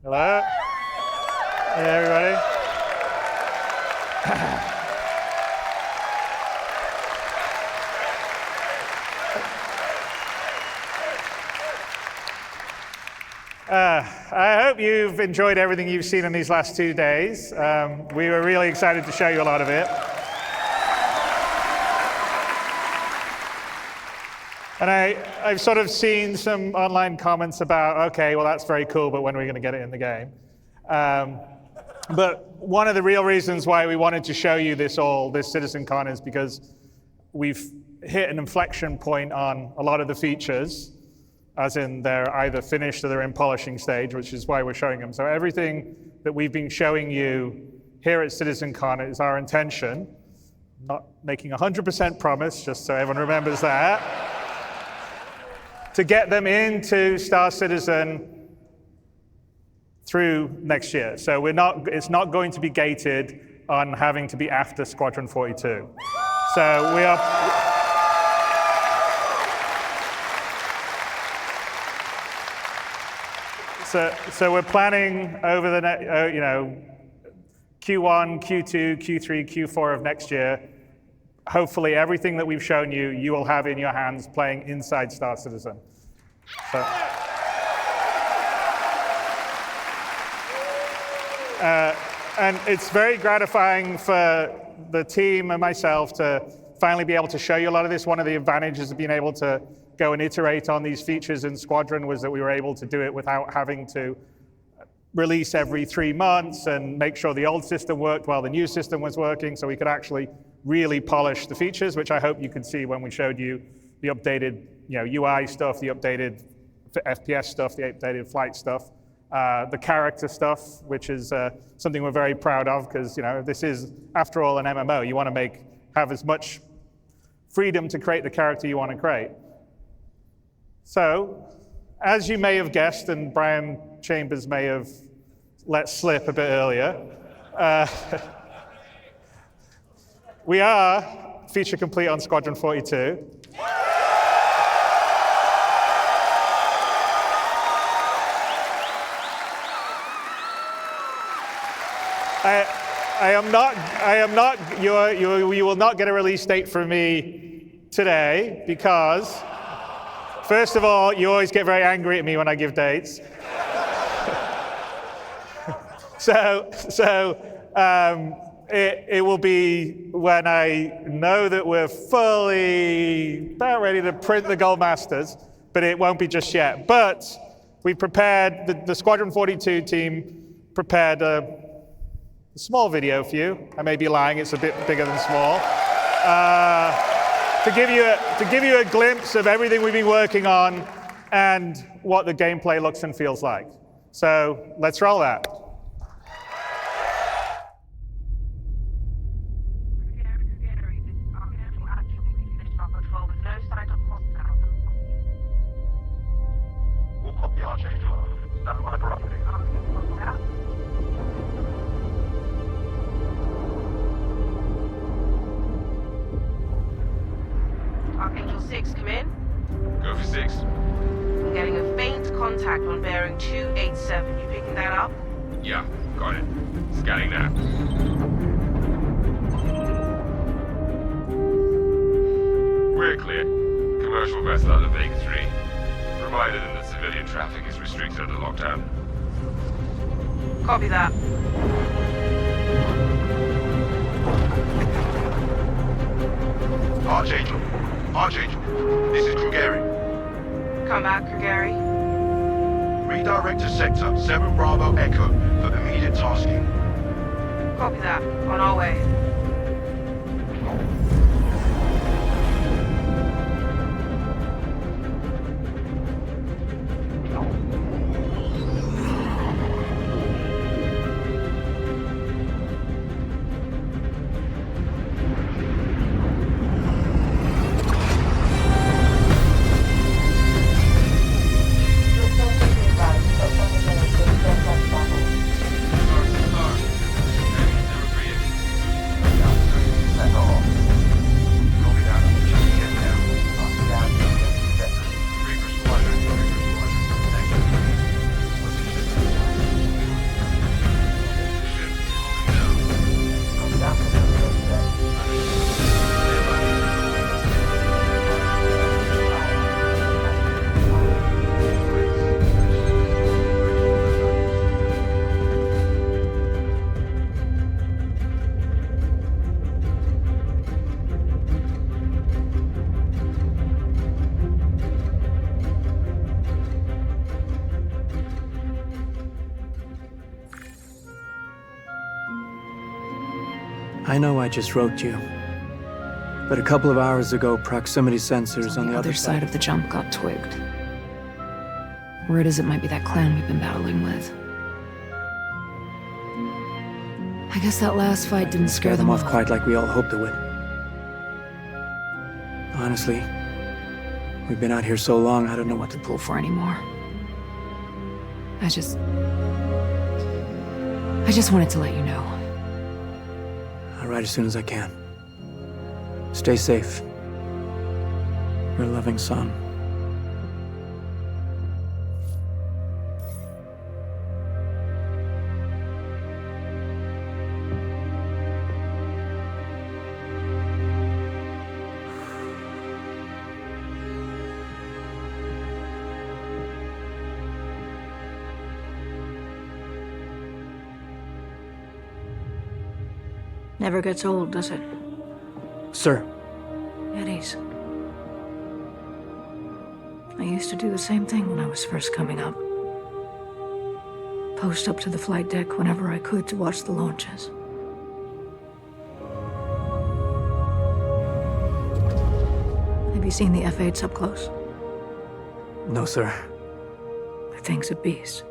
Hello? Hey, everybody. I hope you've enjoyed everything you've seen in these last 2 days. We were really excited to show you a lot of it. And I've sort of seen some online comments about, okay, well, that's very cool, but when are we going to get it in the game? But one of the real reasons why we wanted to show you this CitizenCon is because we've hit an inflection point on a lot of the features, as in they're either finished or they're in polishing stage, which is why we're showing them. So everything that we've been showing you here at CitizenCon is our intention, not making 100% promise, just so everyone remembers that, to get them into Star Citizen through next year. So it's not going to be gated on having to be after Squadron 42. So we are. So we're planning over the Q1, Q2, Q3, Q4 of next year. Hopefully, everything that we've shown you, you will have in your hands playing inside Star Citizen. So, and it's very gratifying for the team and myself to finally be able to show you a lot of this. One of the advantages of being able to go and iterate on these features in Squadron was that we were able to do it without having to release every 3 months and make sure the old system worked while the new system was working, so we could actually really polish the features, which I hope you could see when we showed you the updated UI stuff, the updated FPS stuff, the updated flight stuff, the character stuff, which is something we're very proud of, because this is, after all, an MMO. You want to have as much freedom to create the character you want to create. So, as you may have guessed, and Brian Chambers may have let slip a bit earlier, we are feature complete on Squadron 42. You will not get a release date from me today because, first of all, you always get very angry at me when I give dates. It will be when I know that we're fully about ready to print the Gold Masters, but it won't be just yet. But we prepared, the Squadron 42 team prepared a small video for you. I may be lying, it's a bit bigger than small. To give you a glimpse of everything we've been working on and what the gameplay looks and feels like. So let's roll that. Archangel 6, come in. Go for 6. I'm getting a faint contact on bearing 287. You picking that up? Yeah, got it. Scanning now. We're clear. Commercial vessel out of Vega 3. Provided that civilian traffic is restricted under lockdown. Copy that. Archangel, this is Krugeri. Come back, Krugeri. Redirect to sector 7 Bravo Echo for immediate tasking. Copy that. On our way. I know I just wrote you. But a couple of hours ago, proximity sensors on the other side of the jump got twigged. Word is it might be that clan we've been battling with. I guess that last fight didn't scare them off quite like we all hoped it would. Honestly, we've been out here so long, I don't know what to pull for anymore. I just wanted to let you know. I'll write as soon as I can. Stay safe. Your loving son. Never gets old, does it? Sir. Eddies. I used to do the same thing when I was first coming up. Post up to the flight deck whenever I could to watch the launches. Have you seen the F-8s up close? No, sir. The thing's a beast.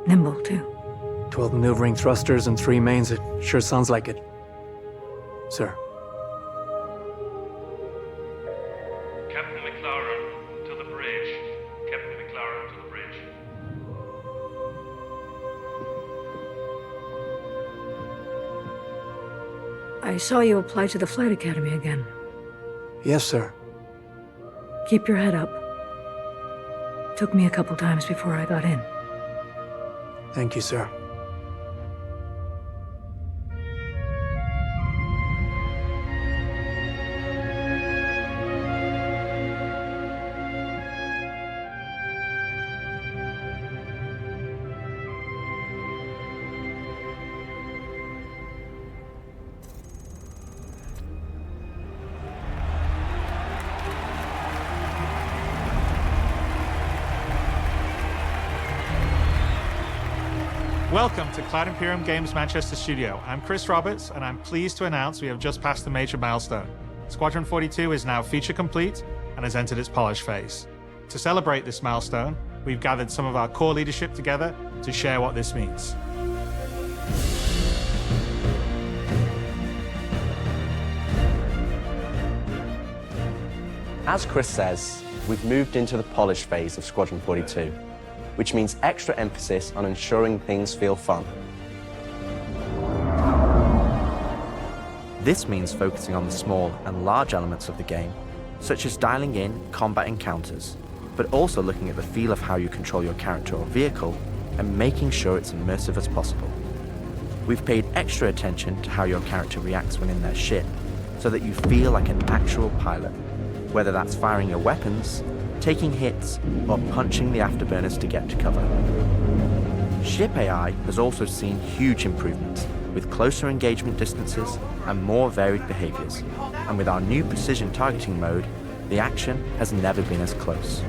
Nimble, too. 12 maneuvering thrusters and 3 mains. It sure sounds like it. Sir. Captain McLaren, to the bridge. Captain McLaren, to the bridge. I saw you apply to the Flight Academy again. Yes, sir. Keep your head up. Took me a couple times before I got in. Thank you, sir. Welcome to Cloud Imperium Games Manchester Studio. I'm Chris Roberts, and I'm pleased to announce we have just passed the major milestone. Squadron 42 is now feature complete and has entered its polish phase. To celebrate this milestone, we've gathered some of our core leadership together to share what this means. As Chris says, we've moved into the polish phase of Squadron 42, which means extra emphasis on ensuring things feel fun. This means focusing on the small and large elements of the game, such as dialing in combat encounters, but also looking at the feel of how you control your character or vehicle and making sure it's immersive as possible. We've paid extra attention to how your character reacts when in their ship, so that you feel like an actual pilot, whether that's firing your weapons, taking hits, or punching the afterburners to get to cover. Ship AI has also seen huge improvements, with closer engagement distances and more varied behaviors. And with our new precision targeting mode, the action has never been as close.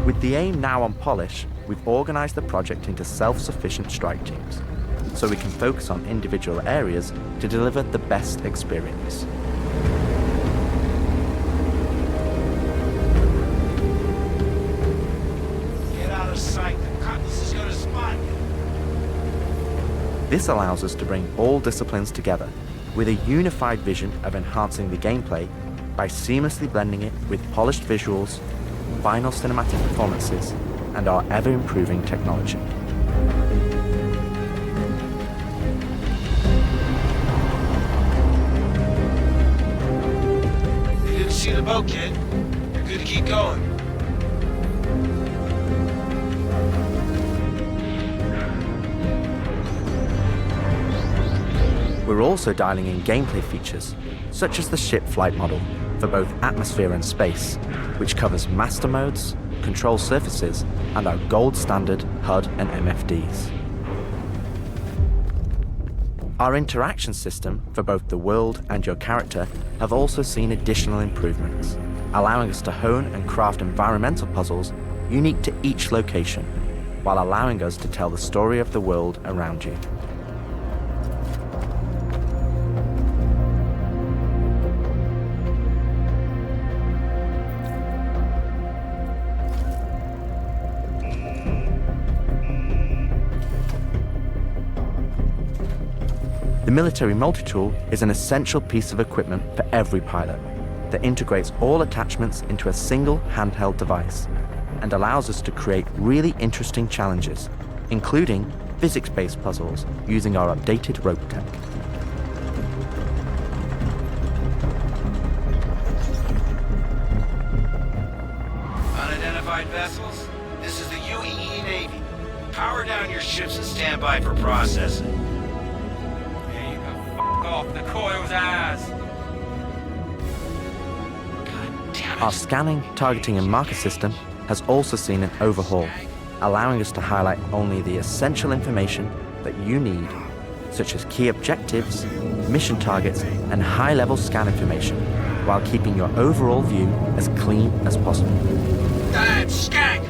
With the aim now on polish, we've organized the project into self-sufficient strike teams, so we can focus on individual areas to deliver the best experience. Get out of sight. The Cutlass is gonna spot you. This allows us to bring all disciplines together with a unified vision of enhancing the gameplay by seamlessly blending it with polished visuals, final cinematic performances, and our ever-improving technology. See the boat, kid. You're good to keep going. We're also dialing in gameplay features, such as the ship flight model for both atmosphere and space, which covers master modes, control surfaces, and our gold standard HUD and MFDs. Our interaction system for both the world and your character have also seen additional improvements, allowing us to hone and craft environmental puzzles unique to each location, while allowing us to tell the story of the world around you. The military multi-tool is an essential piece of equipment for every pilot that integrates all attachments into a single handheld device and allows us to create really interesting challenges, including physics-based puzzles using our updated rope tech. Unidentified vessels, this is the UEE Navy. Power down your ships and stand by for processing. There you go. F*** off the coil's ass. God damn it. Our scanning, targeting, and marker system has also seen an overhaul, allowing us to highlight only the essential information that you need, such as key objectives, mission targets, and high-level scan information, while keeping your overall view as clean as possible. Damn skank!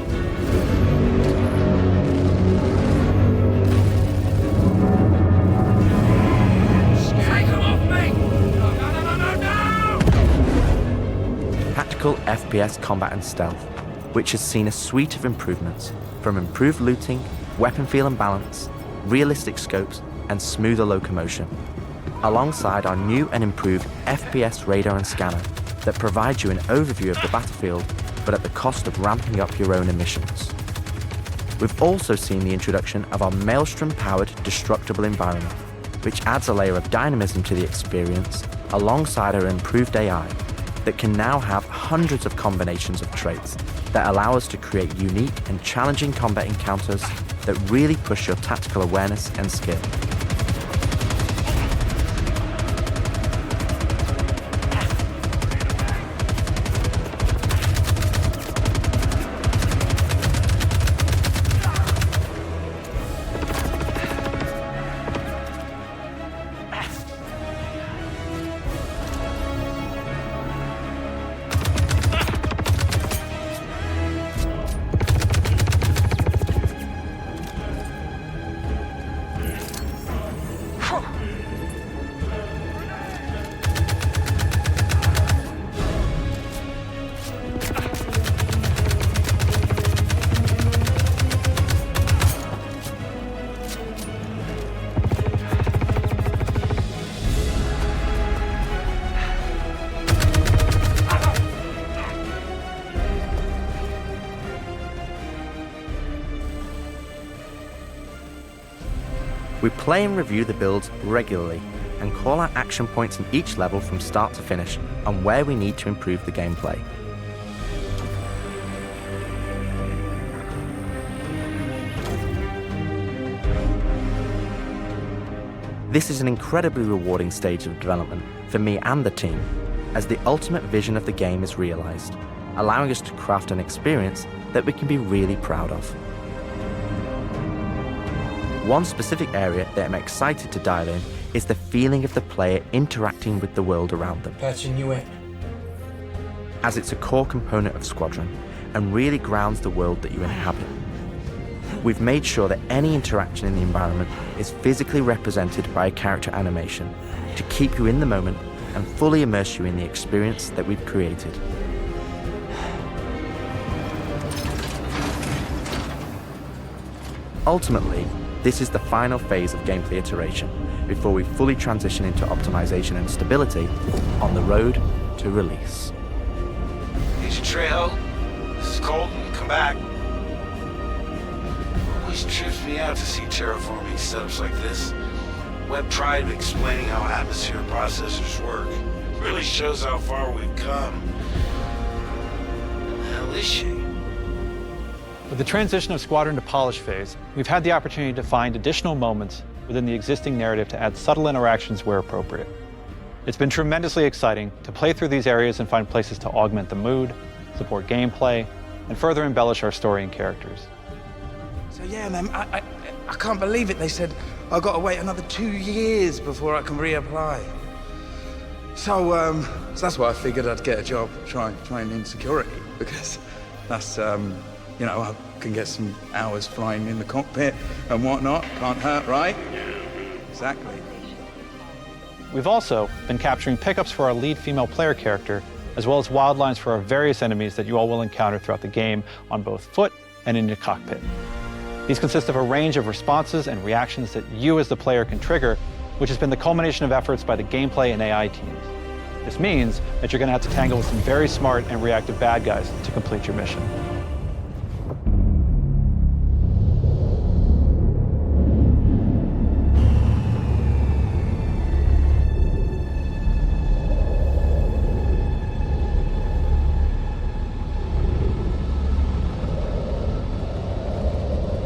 Take him off me! No! Tactical FPS combat and stealth, which has seen a suite of improvements, from improved looting, weapon feel and balance, realistic scopes, and smoother locomotion, alongside our new and improved FPS radar and scanner that provides you an overview of the battlefield, but at the cost of ramping up your own emissions. We've also seen the introduction of our Maelstrom-powered destructible environment, which adds a layer of dynamism to the experience, alongside our improved AI, that can now have hundreds of combinations of traits that allow us to create unique and challenging combat encounters that really push your tactical awareness and skill. We play and review the builds regularly and call out action points in each level from start to finish on where we need to improve the gameplay. This is an incredibly rewarding stage of development for me and the team, as the ultimate vision of the game is realized, allowing us to craft an experience that we can be really proud of. One specific area that I'm excited to dial in is the feeling of the player interacting with the world around them. Patching you in. As it's a core component of Squadron and really grounds the world that you inhabit. We've made sure that any interaction in the environment is physically represented by a character animation to keep you in the moment and fully immerse you in the experience that we've created. Ultimately, this is the final phase of gameplay iteration before we fully transition into optimization and stability on the road to release. Agent Trejo, this is Colton. Come back. Always trips me out to see terraforming setups like this. Webb tried explaining how atmosphere processors work. Really shows how far we've come. What the hell is she? With the transition of Squadron to polish phase, we've had the opportunity to find additional moments within the existing narrative to add subtle interactions where appropriate. It's been tremendously exciting to play through these areas and find places to augment the mood, support gameplay, and further embellish our story and characters. So yeah, man, I can't believe it. They said I've got to wait another 2 years before I can reapply. So that's why I figured I'd get a job trying in security, because that's You know, I can get some hours flying in the cockpit and whatnot. Can't hurt, right? Exactly. We've also been capturing pickups for our lead female player character, as well as wildlines for our various enemies that you all will encounter throughout the game on both foot and in your cockpit. These consist of a range of responses and reactions that you as the player can trigger, which has been the culmination of efforts by the gameplay and AI teams. This means that you're going to have to tangle with some very smart and reactive bad guys to complete your mission.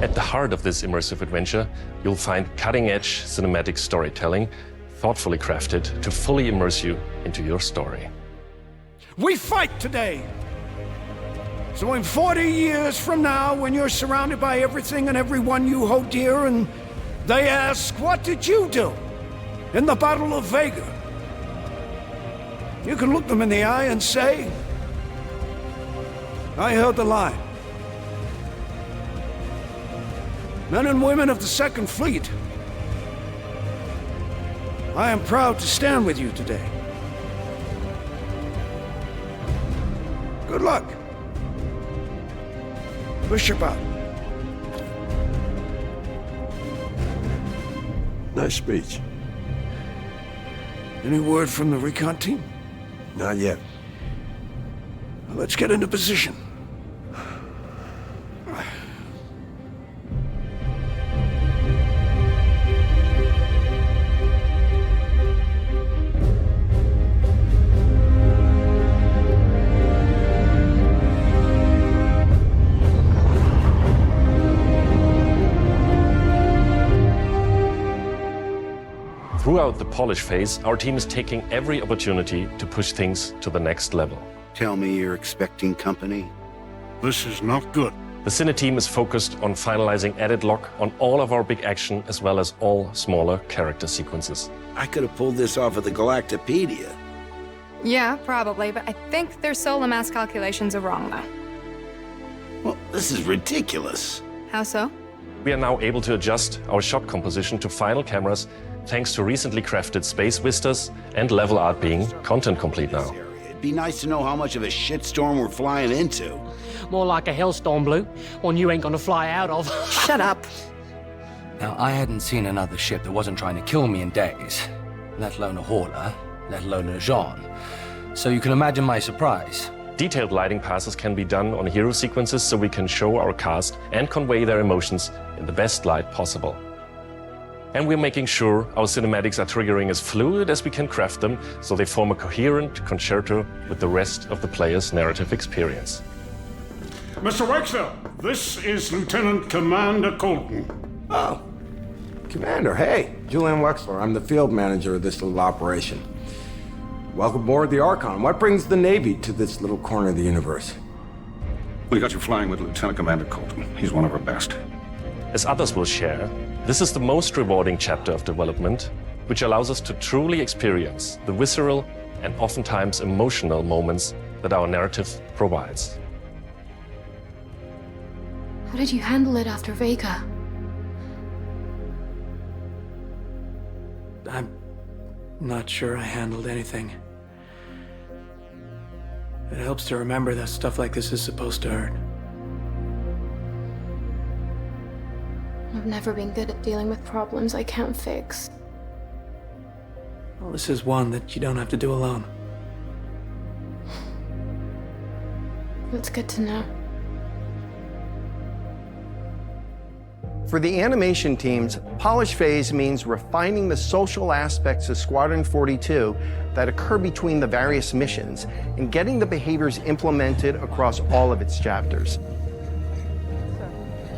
At the heart of this immersive adventure, you'll find cutting-edge cinematic storytelling, thoughtfully crafted to fully immerse you into your story. We fight today! So in 40 years from now, when you're surrounded by everything and everyone you hold dear, and they ask, what did you do in the Battle of Vega? You can look them in the eye and say, I held the line. Men and women of the Second Fleet, I am proud to stand with you today. Good luck. Bishop out. Nice speech. Any word from the recon team? Not yet. Well, let's get into position. Throughout the polish phase, our team is taking every opportunity to push things to the next level. Tell me you're expecting company? This is not good. The Cine team is focused on finalizing edit lock on all of our big action as well as all smaller character sequences. I could have pulled this off of the Galactopedia. Yeah, probably, but I think their solar mass calculations are wrong, though. Well, this is ridiculous. How so? We are now able to adjust our shot composition to final cameras thanks to recently crafted space vistas and level art being content complete now. It'd be nice to know how much of a shitstorm we're flying into. More like a hellstorm, Blue. One you ain't gonna fly out of. Shut up. Now, I hadn't seen another ship that wasn't trying to kill me in days, let alone a hauler, let alone a Jean. So you can imagine my surprise. Detailed lighting passes can be done on hero sequences so we can show our cast and convey their emotions in the best light possible. And we're making sure our cinematics are triggering as fluid as we can craft them so they form a coherent concerto with the rest of the player's narrative experience. Mr. Wexler, this is Lieutenant Commander Colton. Oh, Commander, hey. Julian Wexler, I'm the field manager of this little operation. Welcome aboard the Archon. What brings the Navy to this little corner of the universe? We got you flying with Lieutenant Commander Colton. He's one of our best. As others will share, this is the most rewarding chapter of development, which allows us to truly experience the visceral and oftentimes emotional moments that our narrative provides. How did you handle it after Vega? I'm not sure I handled anything. It helps to remember that stuff like this is supposed to hurt. I've never been good at dealing with problems I can't fix. Well, this is one that you don't have to do alone. That's good to know. For the animation teams, polish phase means refining the social aspects of Squadron 42 that occur between the various missions and getting the behaviors implemented across all of its chapters.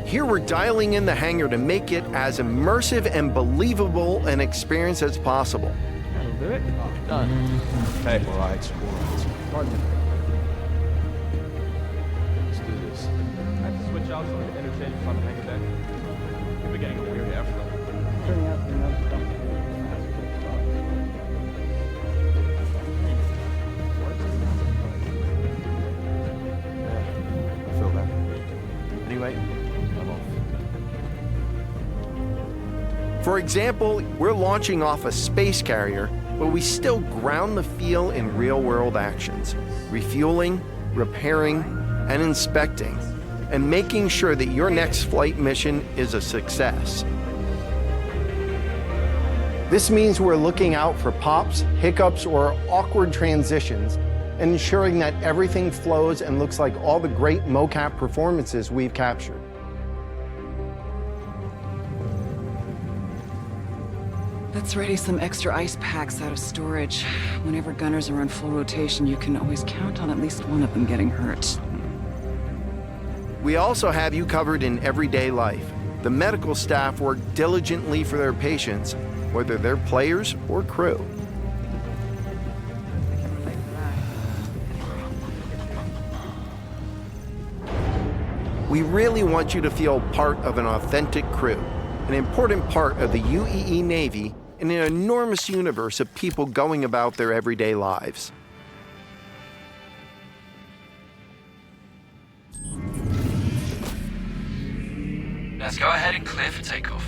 Here we're dialing in the hangar to make it as immersive and believable an experience as possible. That'll do it. Done. Okay. All right. Let's do this. I have to switch out so I can interchange from the hangar deck. We're getting a weird airflow. Turning out the another stuff. I feel that. For example, we're launching off a space carrier, but we still ground the feel in real-world actions, refueling, repairing, and inspecting, and making sure that your next flight mission is a success. This means we're looking out for pops, hiccups, or awkward transitions, and ensuring that everything flows and looks like all the great mocap performances we've captured. Let's ready some extra ice packs out of storage. Whenever gunners are on full rotation, you can always count on at least one of them getting hurt. We also have you covered in everyday life. The medical staff work diligently for their patients, whether they're players or crew. We really want you to feel part of an authentic crew, an important part of the UEE Navy in an enormous universe of people going about their everyday lives. Let's go ahead and clear for takeoff.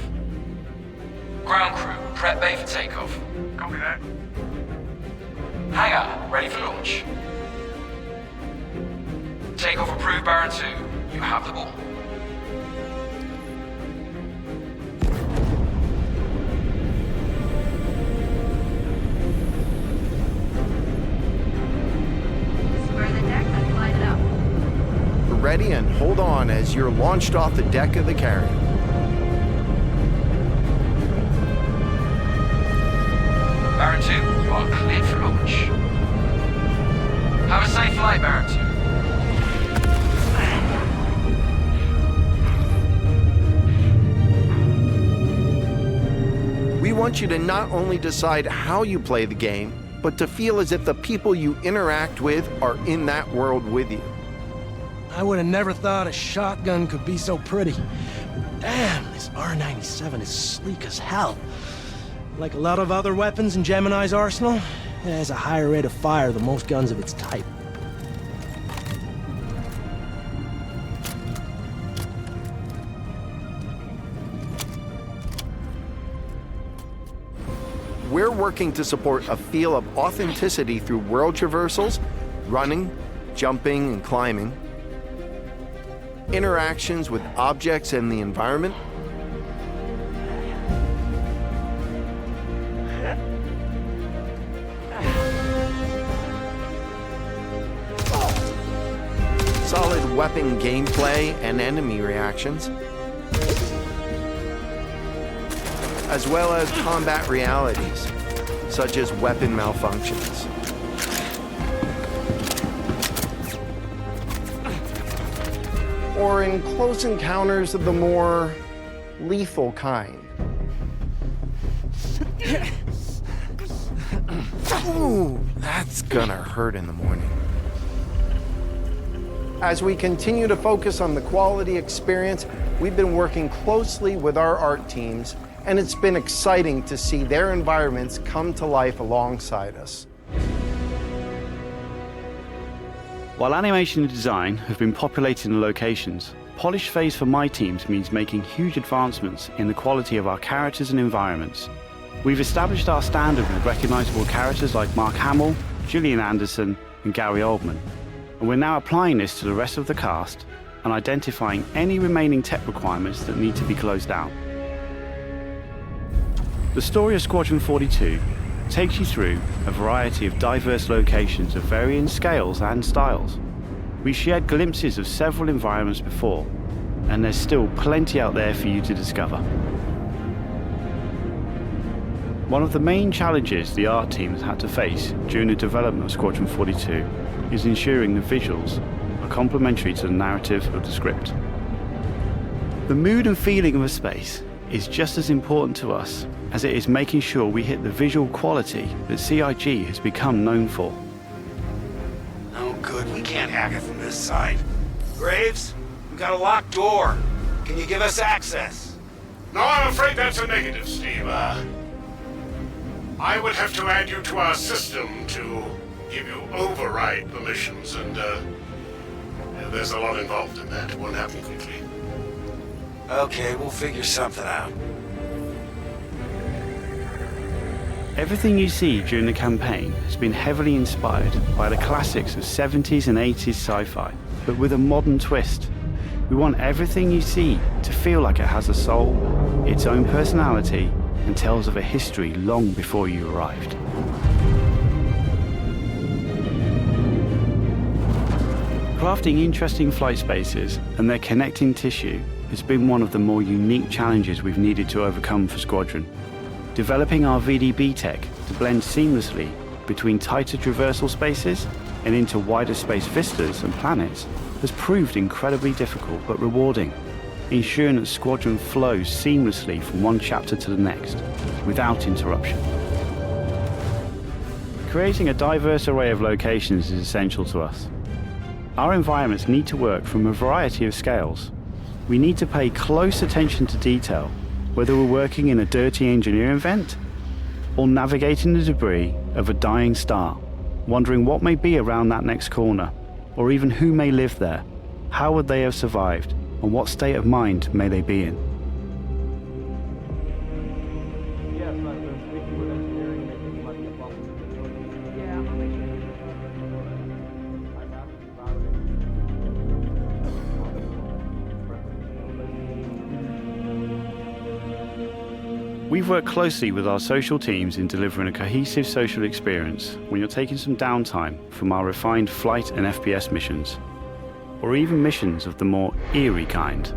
Ground crew, prep bay for takeoff. Copy that. Hangar, ready for launch. Takeoff approved, Baron 2. You have the ball. Square the deck and light it up. Ready and hold on as you're launched off the deck of the carrier. Baron 2, you are cleared for launch. Have a safe flight, Baron 2. We want you to not only decide how you play the game, but to feel as if the people you interact with are in that world with you. I would have never thought a shotgun could be so pretty. Damn, this R97 is sleek as hell. Like a lot of other weapons in Gemini's arsenal, it has a higher rate of fire than most guns of its type. We're working to support a feel of authenticity through world traversals, running, jumping, and climbing, interactions with objects and the environment, solid weapon gameplay and enemy reactions, as well as combat realities, such as weapon malfunctions. Or in close encounters of the more lethal kind. Ooh, that's gonna hurt in the morning. As we continue to focus on the quality experience, we've been working closely with our art teams, and it's been exciting to see their environments come to life alongside us. While animation and design have been populating the locations, polish phase for my teams means making huge advancements in the quality of our characters and environments. We've established our standard with recognizable characters like Mark Hamill, Gillian Anderson, and Gary Oldman, and we're now applying this to the rest of the cast and identifying any remaining tech requirements that need to be closed out. The story of Squadron 42 takes you through a variety of diverse locations of varying scales and styles. We shared glimpses of several environments before, and there's still plenty out there for you to discover. One of the main challenges the art team has had to face during the development of Squadron 42 is ensuring the visuals are complementary to the narrative of the script. The mood and feeling of a space is just as important to us as it is making sure we hit the visual quality that CIG has become known for. Oh, good. We can't hack it from this side. Graves, we got a locked door. Can you give us access? No, I'm afraid that's a negative, Steve. I would have to add you to our system to give you override permissions, and there's a lot involved in that. It won't happen quickly. Okay, we'll figure something out. Everything you see during the campaign has been heavily inspired by the classics of 70s and 80s sci-fi, but with a modern twist. We want everything you see to feel like it has a soul, its own personality, and tells of a history long before you arrived. Crafting interesting flight spaces and their connecting tissue has been one of the more unique challenges we've needed to overcome for Squadron. Developing our VDB tech to blend seamlessly between tighter traversal spaces and into wider space vistas and planets has proved incredibly difficult but rewarding, ensuring that Squadron flows seamlessly from one chapter to the next, without interruption. Creating a diverse array of locations is essential to us. Our environments need to work from a variety of scales. We need to pay close attention to detail, whether we're working in a dirty engineering vent or navigating the debris of a dying star, wondering what may be around that next corner, or even who may live there, how would they have survived, and what state of mind may they be in. We've worked closely with our social teams in delivering a cohesive social experience when you're taking some downtime from our refined flight and FPS missions, or even missions of the more eerie kind.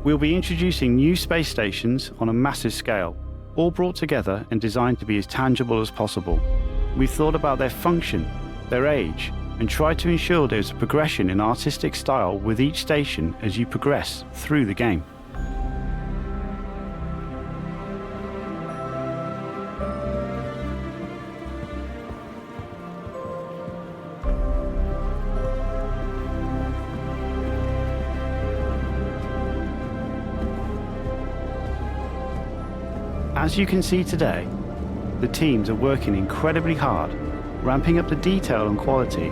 We'll be introducing new space stations on a massive scale, all brought together and designed to be as tangible as possible. We've thought about their function, their age, and tried to ensure there's a progression in artistic style with each station as you progress through the game. As you can see today, the teams are working incredibly hard, ramping up the detail and quality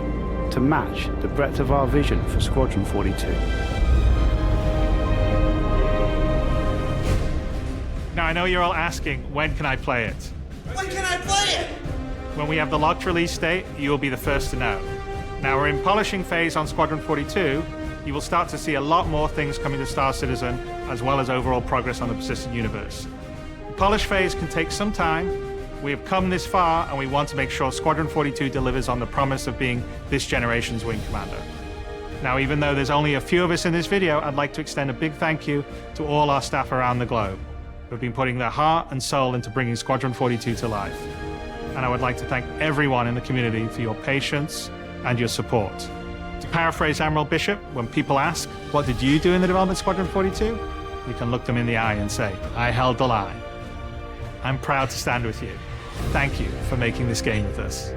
to match the breadth of our vision for Squadron 42. Now I know you're all asking, when can I play it? When can I play it? When we have the locked release date, you will be the first to know. Now we're in polishing phase on Squadron 42. You will start to see a lot more things coming to Star Citizen, as well as overall progress on the persistent universe. The polish phase can take some time. We have come this far, and we want to make sure Squadron 42 delivers on the promise of being this generation's wing commander. Now, even though there's only a few of us in this video, I'd like to extend a big thank you to all our staff around the globe who have been putting their heart and soul into bringing Squadron 42 to life. And I would like to thank everyone in the community for your patience and your support. To paraphrase Admiral Bishop, when people ask, what did you do in the development of Squadron 42? We can look them in the eye and say, I held the line. I'm proud to stand with you. Thank you for making this game with us.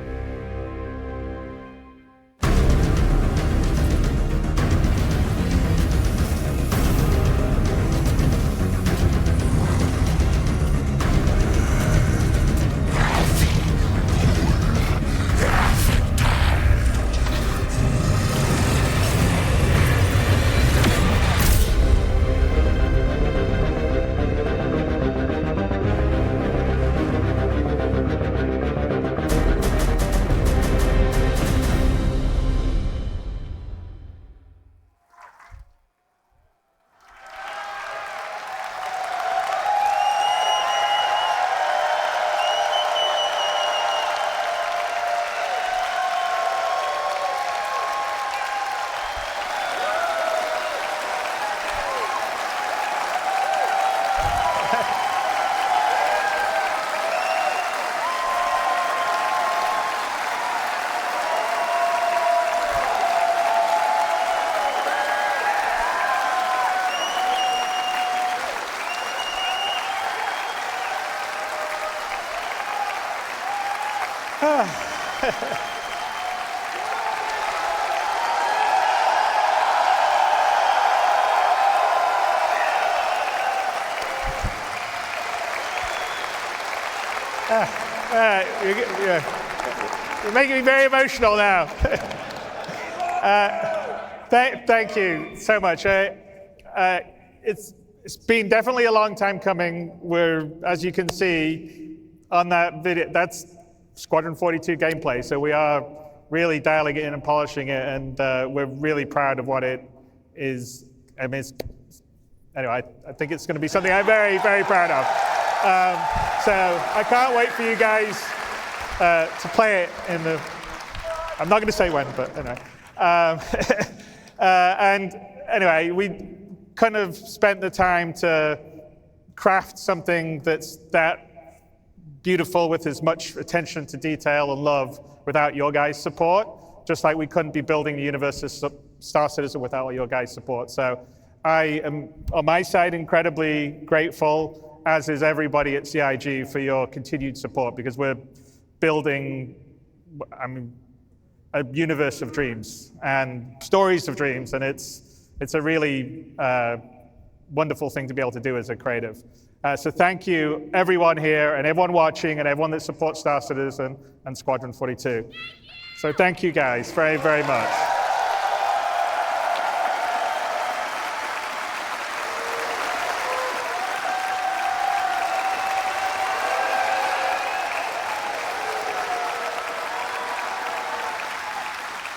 You're making me very emotional now. Thank you so much. It's been definitely a long time coming. We're, as you can see on that video, that's Squadron 42 gameplay. So we are really dialing it in and polishing it, and we're really proud of what it is. I mean, anyway, I think it's going to be something I'm very, very proud of. So I can't wait for you guys to play it in the. I'm not going to say when, but anyway. And anyway, we kind of spent the time to craft something that's that beautiful with as much attention to detail and love without your guys' support, just like we couldn't be building the universe of Star Citizen without your guys' support. So I am, on my side, incredibly grateful, as is everybody at CIG, for your continued support, because we're building, I mean, a universe of dreams and stories of dreams, and it's a really wonderful thing to be able to do as a creative. So thank you, everyone here, and everyone watching, and everyone that supports Star Citizen and Squadron 42. So thank you guys very, very much.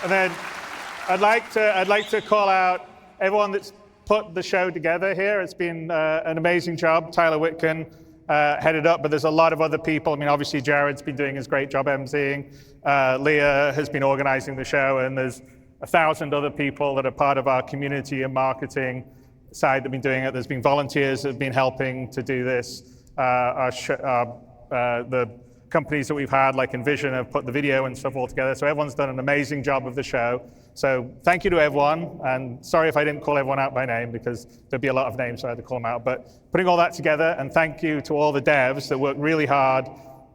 And then I'd like to call out everyone that's put the show together here. It's been an amazing job. Tyler Whitkin headed up, but there's a lot of other people. I mean, obviously Jared's been doing his great job emceeing. Leah has been organizing the show, and there's 1,000 other people that are part of our community and marketing side that have been doing it. There's been volunteers that have been helping to do this. The companies that we've had, like Envision, have put the video and stuff all together. So everyone's done an amazing job of the show. So thank you to everyone. And sorry if I didn't call everyone out by name, because there'd be a lot of names, so I had to call them out. But putting all that together, and thank you to all the devs that worked really hard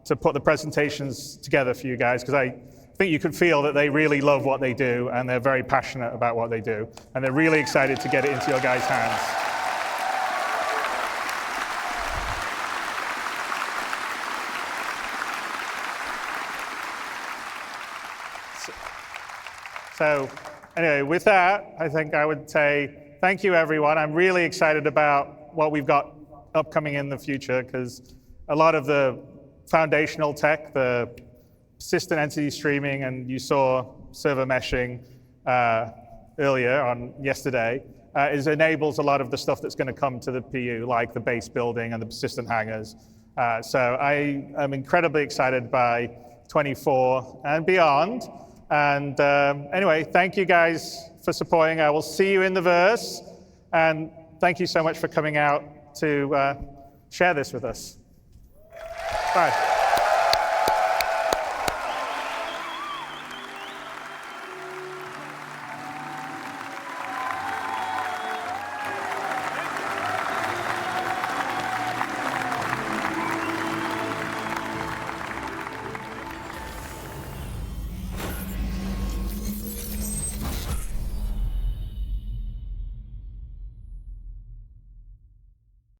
to put the presentations together for you guys, because I think you could feel that they really love what they do, and they're very passionate about what they do. And they're really excited to get it into your guys' hands. So anyway, with that, I think I would say thank you, everyone. I'm really excited about what we've got upcoming in the future, because a lot of the foundational tech, the persistent entity streaming, and you saw server meshing earlier on yesterday, enables a lot of the stuff that's going to come to the PU, like the base building and the persistent hangars. So I am incredibly excited by 24 and beyond. And anyway, thank you guys for supporting. I will see you in the verse. And thank you so much for coming out to share this with us. Bye.